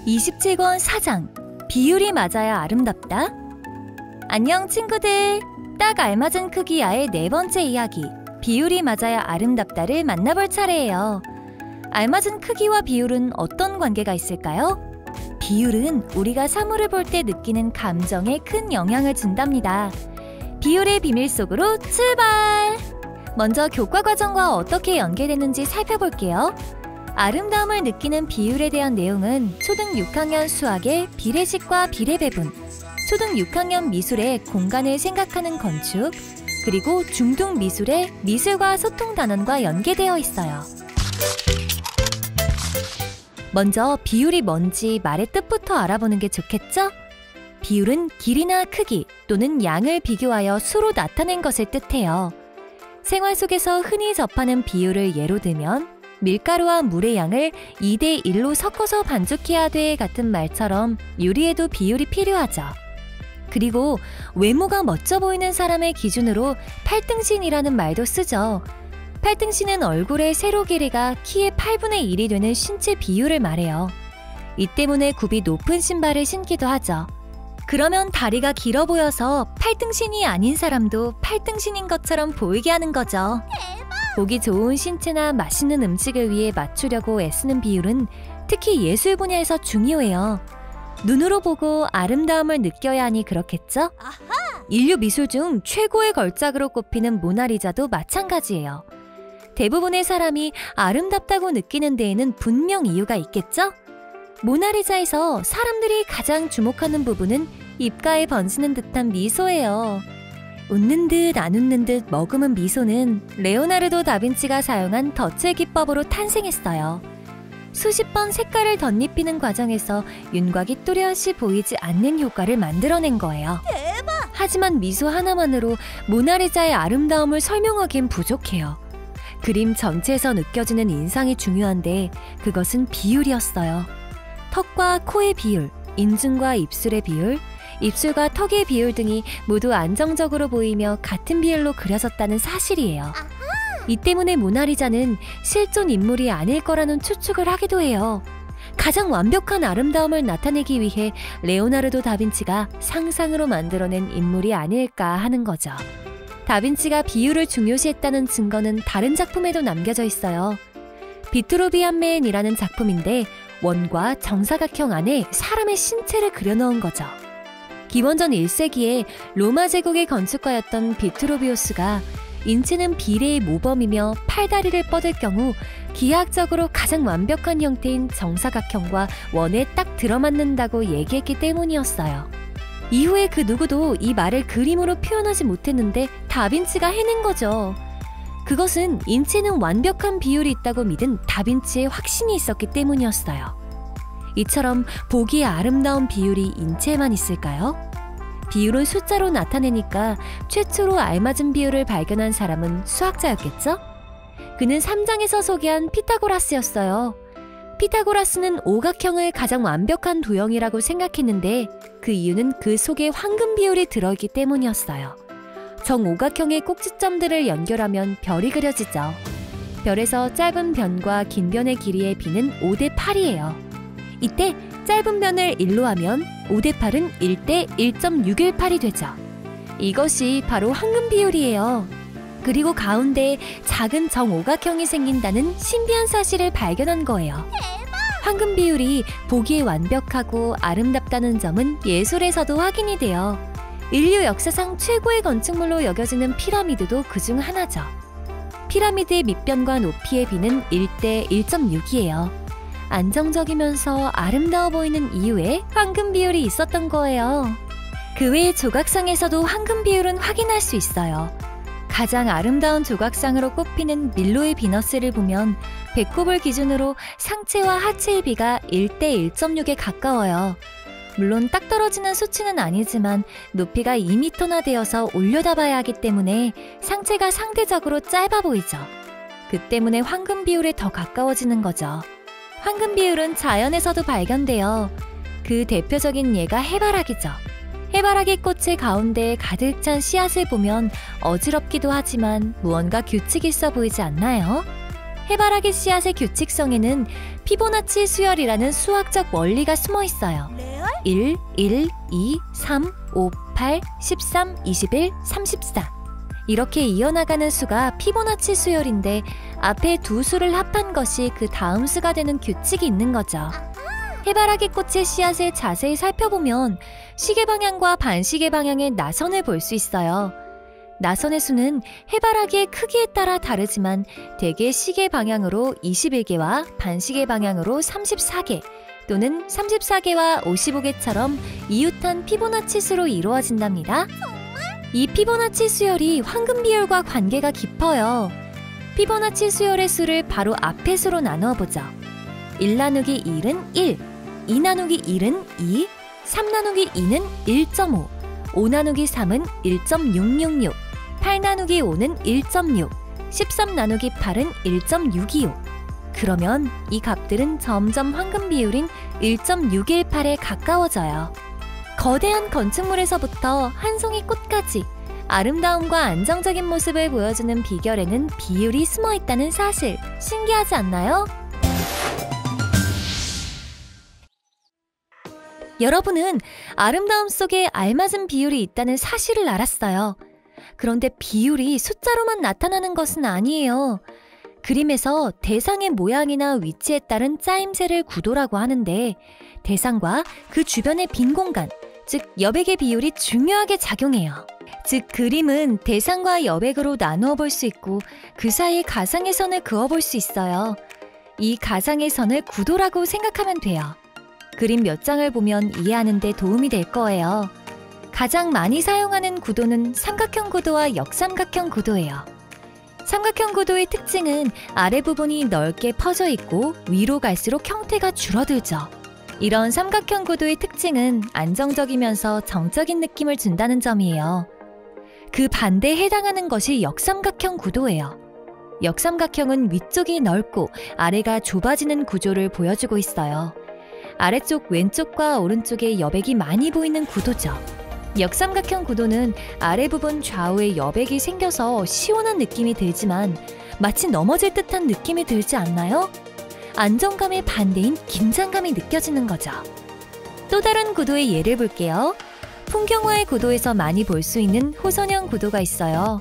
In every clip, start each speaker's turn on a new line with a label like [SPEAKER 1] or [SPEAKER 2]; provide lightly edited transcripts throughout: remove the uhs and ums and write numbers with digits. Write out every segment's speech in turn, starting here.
[SPEAKER 1] 27권 사장, 비율이 맞아야 아름답다? 안녕 친구들! 딱 알맞은 크기야의 네 번째 이야기, 비율이 맞아야 아름답다를 만나볼 차례예요. 알맞은 크기와 비율은 어떤 관계가 있을까요? 비율은 우리가 사물을 볼 때 느끼는 감정에 큰 영향을 준답니다. 비율의 비밀 속으로 출발! 먼저 교과 과정과 어떻게 연계되는지 살펴볼게요. 아름다움을 느끼는 비율에 대한 내용은 초등 6학년 수학의 비례식과 비례배분, 초등 6학년 미술의 공간을 생각하는 건축, 그리고 중등 미술의 미술과 소통 단원과 연계되어 있어요. 먼저 비율이 뭔지 말의 뜻부터 알아보는 게 좋겠죠? 비율은 길이나 크기 또는 양을 비교하여 수로 나타낸 것을 뜻해요. 생활 속에서 흔히 접하는 비율을 예로 들면 밀가루와 물의 양을 2대1로 섞어서 반죽해야 돼 같은 말처럼 요리에도 비율이 필요하죠. 그리고 외모가 멋져 보이는 사람의 기준으로 팔등신이라는 말도 쓰죠. 팔등신은 얼굴의 세로 길이가 키의 8분의 1이 되는 신체 비율을 말해요. 이 때문에 굽이 높은 신발을 신기도 하죠. 그러면 다리가 길어 보여서 팔등신이 아닌 사람도 팔등신인 것처럼 보이게 하는 거죠. 보기 좋은 신체나 맛있는 음식을 위해 맞추려고 애쓰는 비율은 특히 예술 분야에서 중요해요. 눈으로 보고 아름다움을 느껴야 하니 그렇겠죠? 인류 미술 중 최고의 걸작으로 꼽히는 모나리자도 마찬가지예요. 대부분의 사람이 아름답다고 느끼는 데에는 분명 이유가 있겠죠? 모나리자에서 사람들이 가장 주목하는 부분은 입가에 번지는 듯한 미소예요. 웃는 듯 안 웃는 듯 머금은 미소는 레오나르도 다빈치가 사용한 덧칠 기법으로 탄생했어요. 수십 번 색깔을 덧입히는 과정에서 윤곽이 뚜렷이 보이지 않는 효과를 만들어낸 거예요. 대박! 하지만 미소 하나만으로 모나리자의 아름다움을 설명하기엔 부족해요. 그림 전체에서 느껴지는 인상이 중요한데 그것은 비율이었어요. 턱과 코의 비율, 인중과 입술의 비율, 입술과 턱의 비율 등이 모두 안정적으로 보이며 같은 비율로 그려졌다는 사실이에요. 이 때문에 모나리자는 실존 인물이 아닐 거라는 추측을 하기도 해요. 가장 완벽한 아름다움을 나타내기 위해 레오나르도 다빈치가 상상으로 만들어낸 인물이 아닐까 하는 거죠. 다빈치가 비율을 중요시했다는 증거는 다른 작품에도 남겨져 있어요. 비트루비안맨이라는 작품인데 원과 정사각형 안에 사람의 신체를 그려넣은 거죠. 기원전 1세기에 로마 제국의 건축가였던 비트루비우스가 인체는 비례의 모범이며 팔다리를 뻗을 경우 기하학적으로 가장 완벽한 형태인 정사각형과 원에 딱 들어맞는다고 얘기했기 때문이었어요. 이후에 그 누구도 이 말을 그림으로 표현하지 못했는데 다빈치가 해낸 거죠. 그것은 인체는 완벽한 비율이 있다고 믿은 다빈치의 확신이 있었기 때문이었어요. 이처럼 보기에 아름다운 비율이 인체에만 있을까요? 비율은 숫자로 나타내니까 최초로 알맞은 비율을 발견한 사람은 수학자였겠죠? 그는 3장에서 소개한 피타고라스였어요. 피타고라스는 오각형을 가장 완벽한 도형이라고 생각했는데 그 이유는 그 속에 황금 비율이 들어있기 때문이었어요. 정오각형의 꼭지점들을 연결하면 별이 그려지죠. 별에서 짧은 변과 긴 변의 길이의 비는 5대8이에요. 이때 짧은 변을 1로 하면 5대8은 1대 1.618이 되죠. 이것이 바로 황금 비율이에요. 그리고 가운데에 작은 정오각형이 생긴다는 신비한 사실을 발견한 거예요. 황금 비율이 보기에 완벽하고 아름답다는 점은 예술에서도 확인이 돼요. 인류 역사상 최고의 건축물로 여겨지는 피라미드도 그중 하나죠. 피라미드의 밑변과 높이의 비는 1대 1.6이에요. 안정적이면서 아름다워 보이는 이유에 황금 비율이 있었던 거예요. 그 외의 조각상에서도 황금 비율은 확인할 수 있어요. 가장 아름다운 조각상으로 꼽히는 밀로의 비너스를 보면 배꼽을 기준으로 상체와 하체의 비가 1대 1.6에 가까워요. 물론 딱 떨어지는 수치는 아니지만 높이가 2m나 되어서 올려다봐야 하기 때문에 상체가 상대적으로 짧아 보이죠. 그 때문에 황금 비율에 더 가까워지는 거죠. 황금 비율은 자연에서도 발견돼요. 그 대표적인 예가 해바라기죠. 해바라기 꽃의 가운데에 가득 찬 씨앗을 보면 어지럽기도 하지만 무언가 규칙이 있어 보이지 않나요? 해바라기 씨앗의 규칙성에는 피보나치 수열이라는 수학적 원리가 숨어 있어요. 1, 1, 2, 3, 5, 8, 13, 21, 34 이렇게 이어나가는 수가 피보나치 수열인데 앞에 두 수를 합한 것이 그 다음 수가 되는 규칙이 있는 거죠. 해바라기 꽃의 씨앗을 자세히 살펴보면 시계 방향과 반시계 방향의 나선을 볼 수 있어요. 나선의 수는 해바라기의 크기에 따라 다르지만 대개 시계 방향으로 21개와 반시계 방향으로 34개 또는 34개와 55개처럼 이웃한 피보나치 수로 이루어진답니다. 이 피보나치 수열이 황금 비율과 관계가 깊어요. 피보나치 수열의 수를 바로 앞의 수로 나누어보죠. 1 나누기 1은 1, 2 나누기 1은 2, 3 나누기 2는 1.5, 5 나누기 3은 1.666, 8 나누기 5는 1.6, 13 나누기 8은 1.625. 그러면 이 값들은 점점 황금 비율인 1.618에 가까워져요. 거대한 건축물에서부터 한 송이 꽃까지 아름다움과 안정적인 모습을 보여주는 비결에는 비율이 숨어 있다는 사실, 신기하지 않나요? 여러분은 아름다움 속에 알맞은 비율이 있다는 사실을 알았어요. 그런데 비율이 숫자로만 나타나는 것은 아니에요. 그림에서 대상의 모양이나 위치에 따른 짜임새를 구도라고 하는데 대상과 그 주변의 빈 공간, 즉 여백의 비율이 중요하게 작용해요. 즉 그림은 대상과 여백으로 나누어 볼 수 있고 그 사이에 가상의 선을 그어 볼 수 있어요. 이 가상의 선을 구도라고 생각하면 돼요. 그림 몇 장을 보면 이해하는 데 도움이 될 거예요. 가장 많이 사용하는 구도는 삼각형 구도와 역삼각형 구도예요. 삼각형 구도의 특징은 아래 부분이 넓게 퍼져 있고 위로 갈수록 형태가 줄어들죠. 이런 삼각형 구도의 특징은 안정적이면서 정적인 느낌을 준다는 점이에요. 그 반대에 해당하는 것이 역삼각형 구도예요. 역삼각형은 위쪽이 넓고 아래가 좁아지는 구조를 보여주고 있어요. 아래쪽 왼쪽과 오른쪽에 여백이 많이 보이는 구도죠. 역삼각형 구도는 아래 부분 좌우에 여백이 생겨서 시원한 느낌이 들지만 마치 넘어질 듯한 느낌이 들지 않나요? 안정감의 반대인 긴장감이 느껴지는 거죠. 또 다른 구도의 예를 볼게요. 풍경화의 구도에서 많이 볼 수 있는 호선형 구도가 있어요.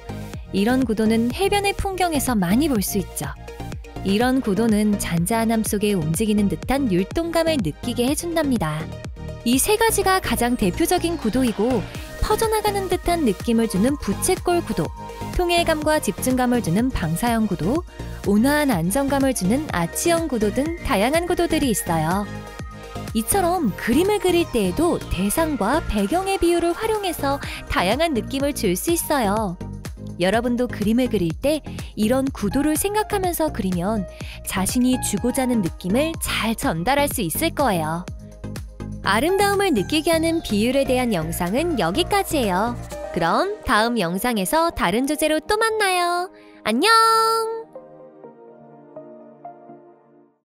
[SPEAKER 1] 이런 구도는 해변의 풍경에서 많이 볼 수 있죠. 이런 구도는 잔잔함 속에 움직이는 듯한 율동감을 느끼게 해준답니다. 이 세 가지가 가장 대표적인 구도이고 퍼져나가는 듯한 느낌을 주는 부채꼴 구도, 통일감과 집중감을 주는 방사형 구도, 온화한 안정감을 주는 아치형 구도 등 다양한 구도들이 있어요. 이처럼 그림을 그릴 때에도 대상과 배경의 비율을 활용해서 다양한 느낌을 줄 수 있어요. 여러분도 그림을 그릴 때 이런 구도를 생각하면서 그리면 자신이 주고자 하는 느낌을 잘 전달할 수 있을 거예요. 아름다움을 느끼게 하는 비율에 대한 영상은 여기까지예요. 그럼 다음 영상에서 다른 주제로 또 만나요. 안녕!